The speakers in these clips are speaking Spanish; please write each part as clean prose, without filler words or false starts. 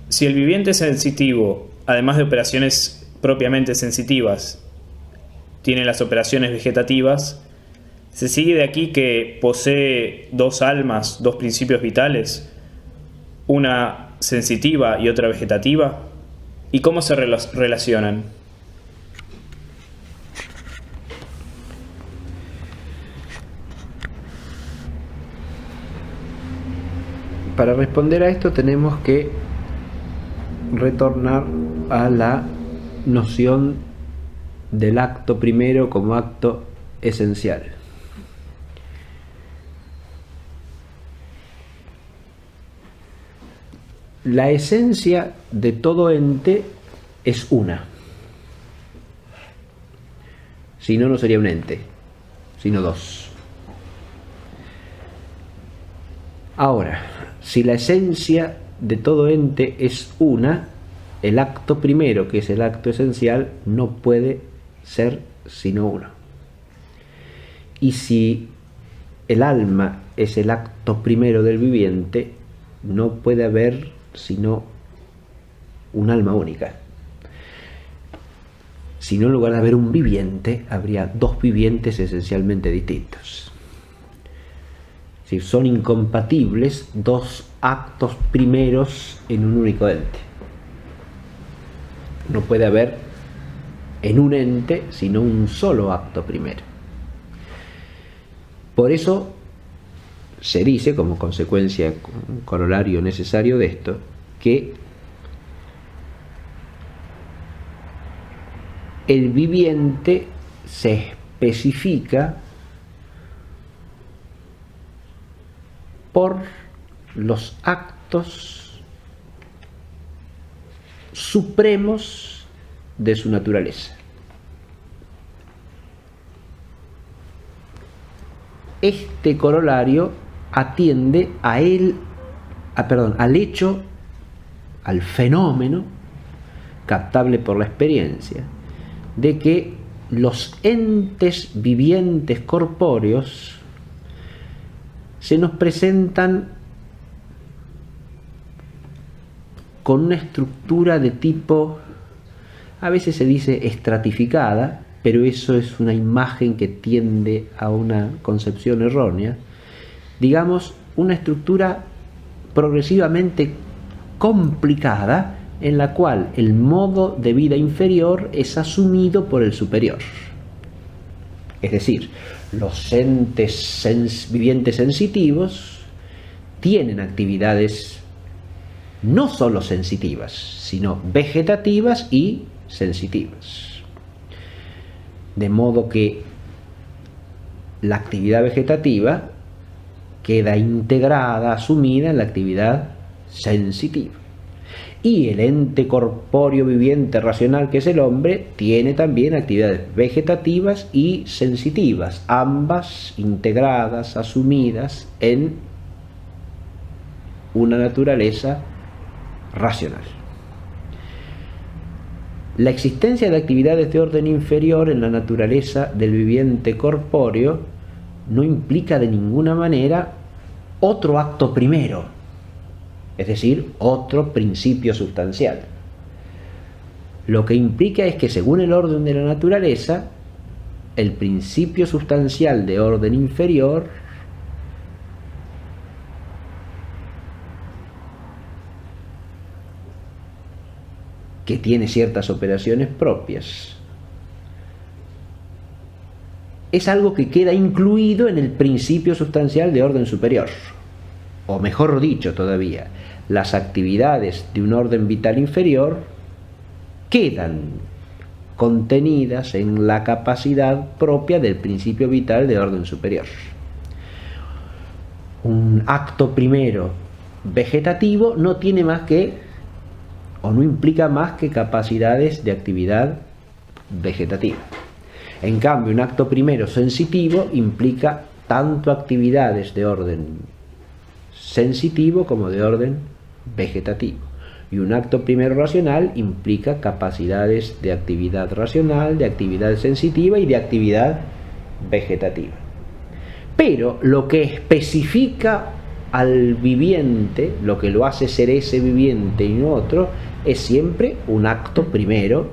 Si el viviente sensitivo, además de operaciones propiamente sensitivas, tiene las operaciones vegetativas, se sigue de aquí que posee dos almas, dos principios vitales, una sensitiva y otra vegetativa. ¿Y cómo se relacionan? Para responder a esto tenemos que retornar a la noción del acto primero como acto esencial. La esencia de todo ente es una. Si no, no sería un ente, sino dos. Ahora, si la esencia de todo ente es una, el acto primero, que es el acto esencial, no puede ser sino uno. Y si el alma es el acto primero del viviente, no puede haber sino un alma única. Si no, en lugar de haber un viviente, habría dos vivientes esencialmente distintos. Si son incompatibles dos actos primeros en un único ente. No puede haber en un ente sino un solo acto primero. Por eso se dice, como consecuencia, un corolario necesario de esto, que el viviente se especifica por los actos supremos de su naturaleza. Este corolario atiende al hecho, al fenómeno captable por la experiencia, de que los entes vivientes corpóreos se nos presentan con una estructura de tipo, a veces se dice estratificada, pero eso es una imagen que tiende a una concepción errónea, digamos, una estructura progresivamente complicada en la cual el modo de vida inferior es asumido por el superior. Es decir, los entes vivientes sensitivos tienen actividades no solo sensitivas, sino vegetativas y sensitivas. De modo que la actividad vegetativa queda integrada, asumida en la actividad sensitiva. Y el ente corpóreo viviente racional que es el hombre tiene también actividades vegetativas y sensitivas, ambas integradas, asumidas en una naturaleza racional. La existencia de actividades de orden inferior en la naturaleza del viviente corpóreo no implica de ninguna manera otro acto primero, es decir, otro principio sustancial. Lo que implica es que según el orden de la naturaleza, el principio sustancial de orden inferior que tiene ciertas operaciones propias, es algo que queda incluido en el principio sustancial de orden superior. O mejor dicho todavía, las actividades de un orden vital inferior quedan contenidas en la capacidad propia del principio vital de orden superior. Un acto primero vegetativo no tiene más que, o no implica más que capacidades de actividad vegetativa. En cambio, un acto primero sensitivo implica tanto actividades de orden sensitivo como de orden vegetativo. Y un acto primero racional implica capacidades de actividad racional, de actividad sensitiva y de actividad vegetativa. Pero lo que especifica al viviente, lo que lo hace ser ese viviente y no otro, es siempre un acto primero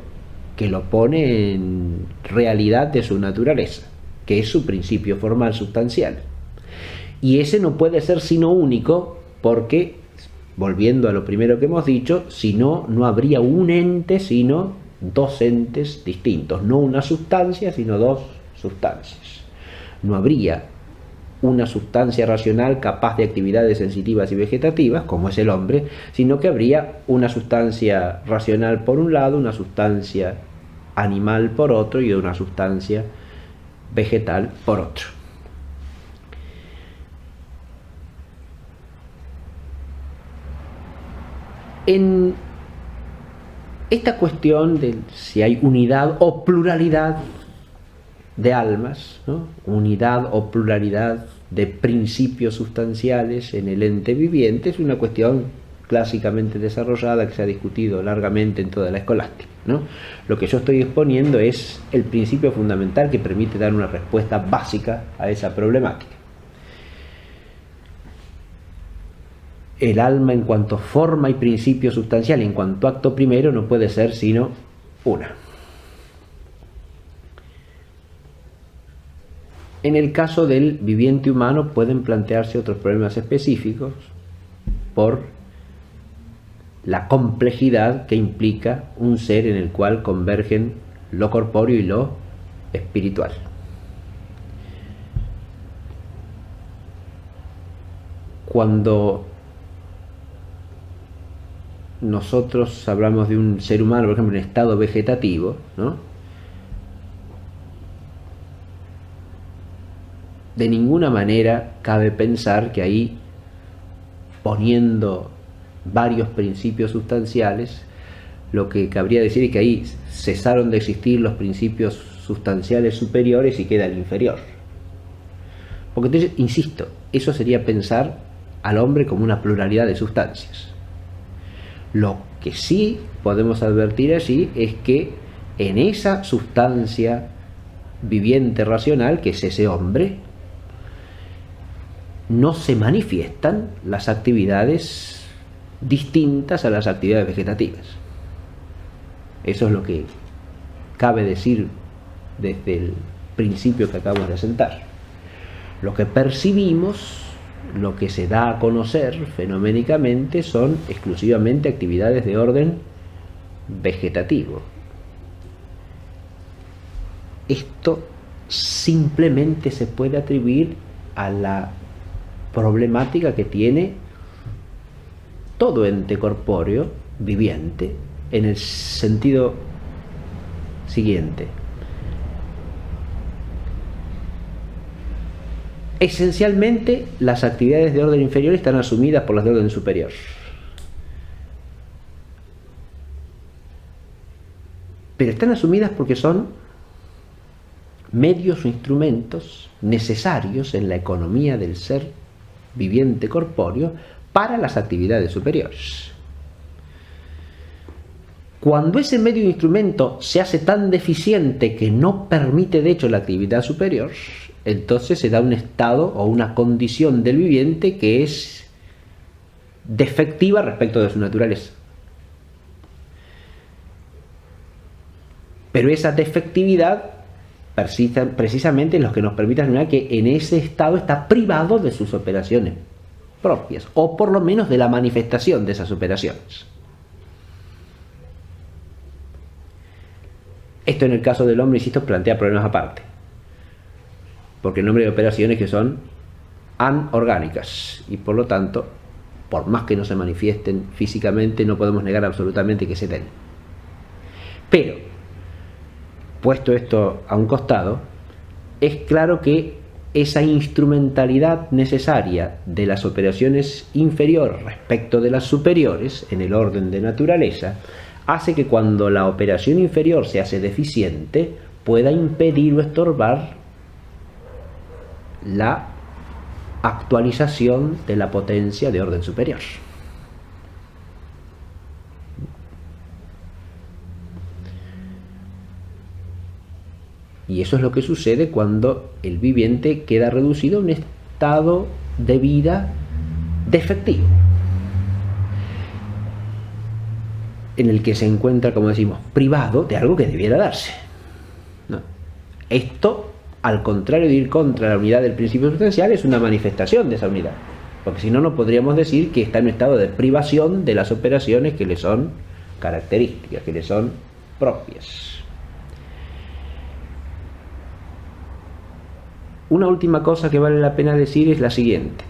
que lo pone en realidad de su naturaleza, que es su principio formal sustancial. Y ese no puede ser sino único porque, volviendo a lo primero que hemos dicho, si no, no habría un ente sino dos entes distintos, no una sustancia sino dos sustancias. No habría una sustancia racional capaz de actividades sensitivas y vegetativas, como es el hombre, sino que habría una sustancia racional por un lado, una sustancia animal por otro y una sustancia vegetal por otro. En esta cuestión de si hay unidad o pluralidad de almas, ¿no? Unidad o pluralidad de principios sustanciales en el ente viviente, es una cuestión clásicamente desarrollada que se ha discutido largamente en toda la escolástica, ¿no? Lo que yo estoy exponiendo es el principio fundamental que permite dar una respuesta básica a esa problemática. El alma en cuanto forma y principio sustancial, en cuanto acto primero, no puede ser sino una. En el caso del viviente humano pueden plantearse otros problemas específicos por la complejidad que implica un ser en el cual convergen lo corpóreo y lo espiritual. Cuando nosotros hablamos de un ser humano, por ejemplo, en estado vegetativo, ¿no? De ninguna manera cabe pensar que ahí, poniendo varios principios sustanciales, lo que cabría decir es que ahí cesaron de existir los principios sustanciales superiores y queda el inferior. Porque entonces, insisto, eso sería pensar al hombre como una pluralidad de sustancias. Lo que sí podemos advertir allí es que en esa sustancia viviente racional, que es ese hombre, no se manifiestan las actividades distintas a las actividades vegetativas. Eso es lo que cabe decir desde el principio que acabamos de asentar. Lo que percibimos, lo que se da a conocer fenoménicamente, son exclusivamente actividades de orden vegetativo. Esto simplemente se puede atribuir a la problemática que tiene todo ente corpóreo viviente, en el sentido siguiente. Esencialmente, las actividades de orden inferior están asumidas por las de orden superior. Pero están asumidas porque son medios o instrumentos necesarios en la economía del ser viviente corpóreo para las actividades superiores. Cuando ese medio o instrumento se hace tan deficiente que no permite de hecho la actividad superior, entonces se da un estado o una condición del viviente que es defectiva respecto de su naturaleza. Pero esa defectividad precisamente es lo que nos permite afirmar que en ese estado está privado de sus operaciones propias, o por lo menos de la manifestación de esas operaciones. Esto en el caso del hombre, insisto, plantea problemas aparte, porque el nombre de operaciones que son anorgánicas y por lo tanto, por más que no se manifiesten físicamente, no podemos negar absolutamente que se den. Pero puesto esto a un costado, es claro que esa instrumentalidad necesaria de las operaciones inferiores respecto de las superiores en el orden de naturaleza hace que cuando la operación inferior se hace deficiente pueda impedir o estorbar la actualización de la potencia de orden superior. Y eso es lo que sucede cuando el viviente queda reducido a un estado de vida defectivo, en el que se encuentra, como decimos, privado de algo que debiera darse, ¿no? Esto, al contrario de ir contra la unidad del principio sustancial, es una manifestación de esa unidad, porque si no, no podríamos decir que está en un estado de privación de las operaciones que le son características, que le son propias. Una última cosa que vale la pena decir es la siguiente.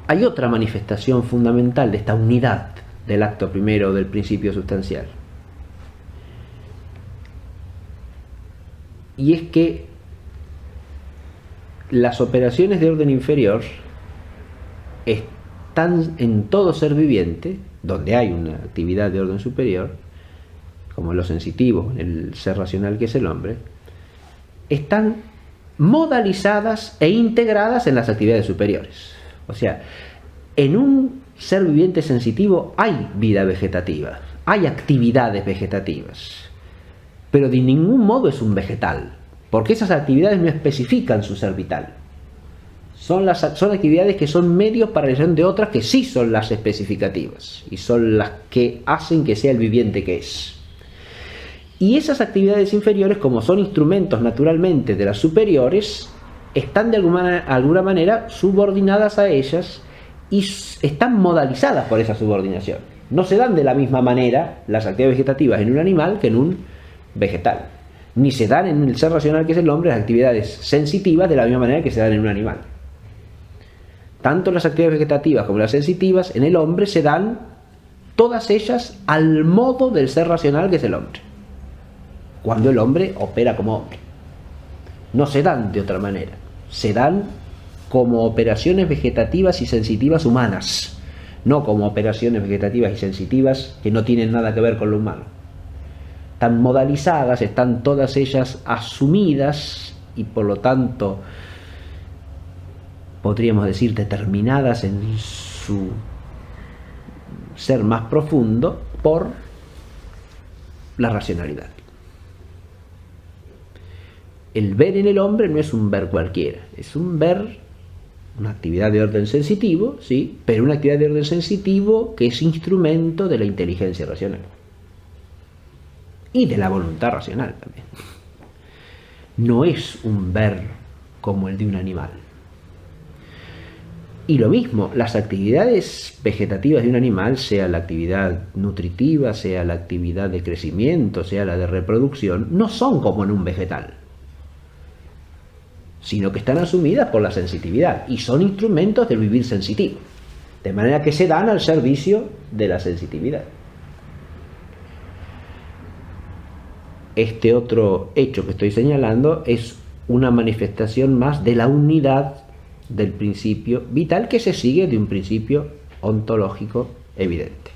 Hay otra manifestación fundamental de esta unidad del acto primero del principio sustancial. Y es que las operaciones de orden inferior están en todo ser viviente, donde hay una actividad de orden superior, como lo sensitivo, el ser racional que es el hombre, están modalizadas e integradas en las actividades superiores. O sea, en un ser viviente sensitivo hay vida vegetativa, hay actividades vegetativas, pero de ningún modo es un vegetal, porque esas actividades no especifican su ser vital. Son actividades que son medios para la realización de otras que sí son las especificativas y son las que hacen que sea el viviente que es. Y esas actividades inferiores, como son instrumentos naturalmente de las superiores, están de alguna manera subordinadas a ellas y están modalizadas por esa subordinación. No se dan de la misma manera las actividades vegetativas en un animal que en un vegetal. Ni se dan en el ser racional que es el hombre las actividades sensitivas de la misma manera que se dan en un animal. Tanto las actividades vegetativas como las sensitivas en el hombre se dan todas ellas al modo del ser racional que es el hombre, cuando el hombre opera como hombre. No se dan de otra manera, se dan como operaciones vegetativas y sensitivas humanas, no como operaciones vegetativas y sensitivas que no tienen nada que ver con lo humano. Están modalizadas, están todas ellas asumidas y por lo tanto podríamos decir determinadas en su ser más profundo por la racionalidad. El ver en el hombre no es un ver cualquiera, es un ver, una actividad de orden sensitivo, sí, pero una actividad de orden sensitivo que es instrumento de la inteligencia racional y de la voluntad racional también. No es un ver como el de un animal. Y lo mismo, las actividades vegetativas de un animal, sea la actividad nutritiva, sea la actividad de crecimiento, sea la de reproducción, no son como en un vegetal, sino que están asumidas por la sensitividad y son instrumentos del vivir sensitivo, de manera que se dan al servicio de la sensitividad. Este otro hecho que estoy señalando es una manifestación más de la unidad del principio vital que se sigue de un principio ontológico evidente.